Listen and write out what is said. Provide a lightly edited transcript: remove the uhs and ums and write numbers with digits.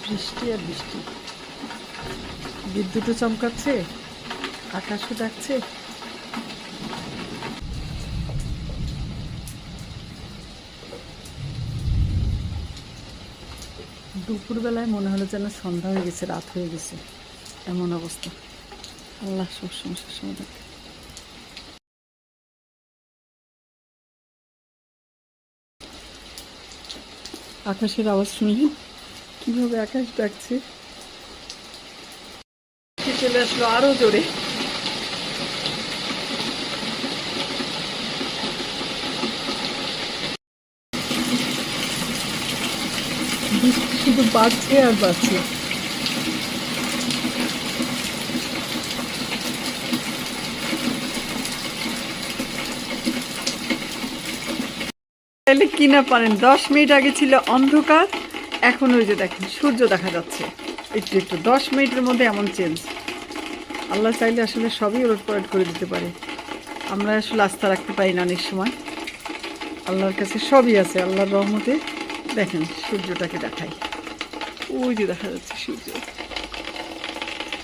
বৃষ্টি আর বৃষ্টি, বিদ্যুৎও চমকাচ্ছে, আকাশও ডাকছে। দুপুরবেলায় মনে হলো যেন সন্ধ্যা হয়ে গেছে, রাত হয়ে গেছে, এমন অবস্থা। আল্লাহ সব সমস্যার সমাধান। আকাশের আওয়াজ শুনলেন কিভাবে আকাশ ডাকছে। চলে আসলো আরো জোরে। বৃষ্টি শুধু বাড়ছে আর বাড়ছে। তাহলে কি না পারেন, 10 মিনিট আগে ছিল অন্ধকার, এখন ওই যে দেখেন সূর্য দেখা যাচ্ছে একটু একটু। 10 মিনিটের মধ্যে এমন চেঞ্জ। আল্লাহ চাইলে আসলে সবই ওলটপালট করে দিতে পারে। আমরা আসলে আস্থা রাখতে পারি না অনেক সময়। আল্লাহর কাছে সবই আছে, আল্লাহর রহমতে। দেখেন সূর্যটাকে দেখাই, ওই যে দেখা যাচ্ছে সূর্য।